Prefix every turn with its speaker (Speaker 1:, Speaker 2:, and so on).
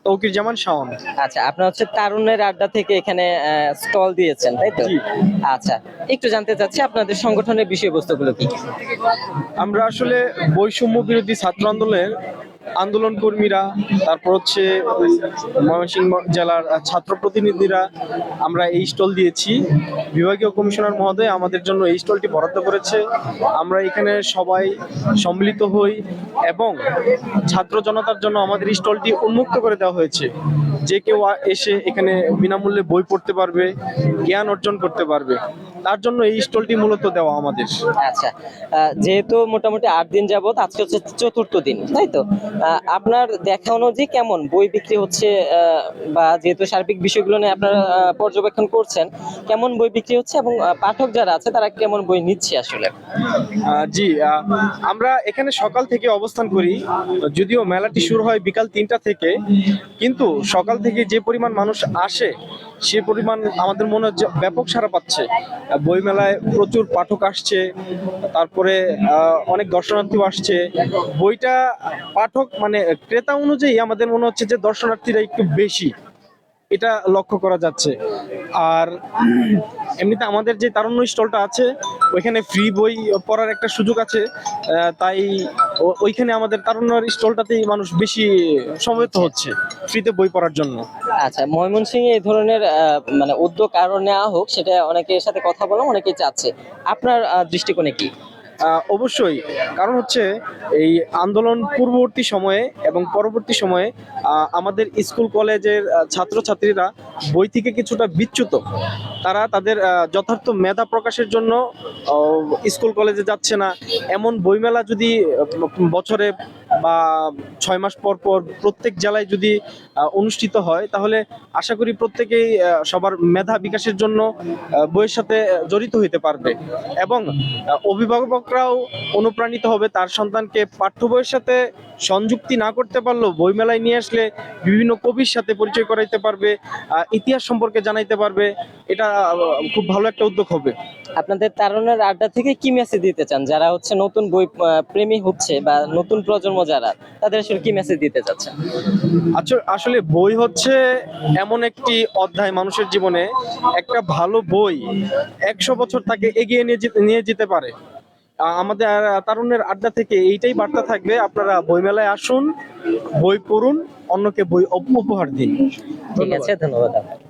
Speaker 1: তৌকির জামান শাওন।
Speaker 2: আচ্ছা, আপনার হচ্ছে তারুণ্যের আড্ডা থেকে এখানে স্টল দিয়েছেন, তাই তো?
Speaker 1: জি।
Speaker 2: আচ্ছা, একটু জানতে চাচ্ছি আপনাদের সংগঠনের বিষয়বস্তুগুলো কি?
Speaker 1: আমরা আসলে বৈষম্য বিরোধী ছাত্র আন্দোলনের আন্দোলন কর্মীরা, তারপর হচ্ছে ময়মনসিংহ জেলার ছাত্র প্রতিনিধিরা আমরা এই স্টল দিয়েছি। বিভাগীয় কমিশনার মহোদয় আমাদের জন্য এই স্টলটি বরাদ্দ করেছে। আমরা এখানে সবাই সম্মিলিত হই এবং ছাত্র জনতার জন্য আমাদের স্টলটি উন্মুক্ত করে দেওয়া হয়েছে। যে কেউ এসে এখানে বিনামূল্যে বই পড়তে পারবে, জ্ঞান অর্জন করতে পারবে। তার জন্য এই স্টলটি মূলত দেওয়া আমাদের।
Speaker 2: আচ্ছা, যেহেতু মোটামুটি 8 দিন যাবত, আজকে হচ্ছে চতুর্থ দিন, তাই তো? আপনার দেখা অনুযায়ী কেমন বই বিক্রি হচ্ছে, বা যেহেতু সার্বিক বিষয়গুলো নিয়ে আপনারা পর্যবেক্ষণ করছেন, কেমন বই বিক্রি হচ্ছে এবং পাঠক যারা আছে তারা কেমন বই নিচ্ছে আসলে?
Speaker 1: জি, আমরা এখানে সকাল থেকে অবস্থান করি। যদিও মেলাটি শুরু হয় বিকাল 3টা থেকে, কিন্তু সকাল থেকে যে পরিমাণ মানুষ আসে সে পরিমাণ আমাদের মনে হচ্ছে ব্যাপক সাড়া পাচ্ছে। বই মেলায় প্রচুর পাঠক আসছে, তারপরে অনেক দর্শনার্থীও আসছে। বইটা পাঠক মানে ক্রেতা অনুযায়ী আমাদের মনে হচ্ছে যে দর্শনার্থীরা একটু বেশি, এটা লক্ষ্য করা যাচ্ছে। আর এমনিতে আমাদের যে তারুণ্য স্টলটা আছে ওইখানে ফ্রি বই পড়ার একটা সুযোগ আছে। তাই ওইখানে আমাদের তারুণ্যর স্টলটাতেই মানুষ বেশি সমবেত হচ্ছে ফ্রিতে বই পড়ার জন্য।
Speaker 2: আচ্ছা, ময়মনসিংহে এই ধরনের মানে উদ্যোগ আরো নেওয়া হোক, সেটা অনেকের সাথে কথা বলা অনেকেই চাচ্ছে। আপনার দৃষ্টিকোণে কি?
Speaker 1: অবশ্যই, কারণ হচ্ছে এই আন্দোলন পূর্ববর্তী সময়ে এবং পরবর্তী সময়ে আমাদের স্কুল কলেজের ছাত্রছাত্রীরা বই থেকে কিছুটা বিচ্যুত। তারা তাদের যথার্থ মেধা প্রকাশের জন্য স্কুল কলেজে যাচ্ছে না। এমন বইমেলা যদি বছরে বা 6 মাস পর পর প্রত্যেক জেলায় যদি অনুষ্ঠিত হয়, তাহলে আশা করি প্রত্যেকেই সবার মেধা বিকাশের জন্য বইয়ের সাথে জড়িত হইতে পারবে এবং অভিভাবকরাও অনুপ্রাণিত হবে তার সন্তানকে পাঠ্য বইয়ের সাথে সংযুক্তি না করতে পারলেও বইমেলায় নিয়ে আসলে বিভিন্ন কবির সাথে পরিচয় করাইতে পারবে, ইতিহাস সম্পর্কে জানাইতে পারবে। এটা খুব ভালো একটা উদ্যোগ হবে।
Speaker 2: আপনাদের তারুণ্যের আড্ডা থেকে কি মেসেজ দিতে চান যারা হচ্ছে নতুন বই প্রেমী হচ্ছে, বা নতুন প্রজন্ম যারা, তাদের আসলে কি মেসেজ দিতে চাচ্ছেন?
Speaker 1: আচ্ছা, আসলে বই হচ্ছে এমন একটি অধ্যায় মানুষের জীবনে, একটা ভালো বই 100 বছর তাকে এগিয়ে নিয়ে যেতে পারে। আমাদের তারুণ্যের আড্ডা থেকে এইটাই বার্তা থাকবে, আপনারা বইমেলায় আসুন, বই পড়ুন, অন্যকে বই উপহার দিন।
Speaker 2: ঠিক আছে,
Speaker 1: ধন্যবাদ।
Speaker 2: ধন্যবাদ আপনাকে।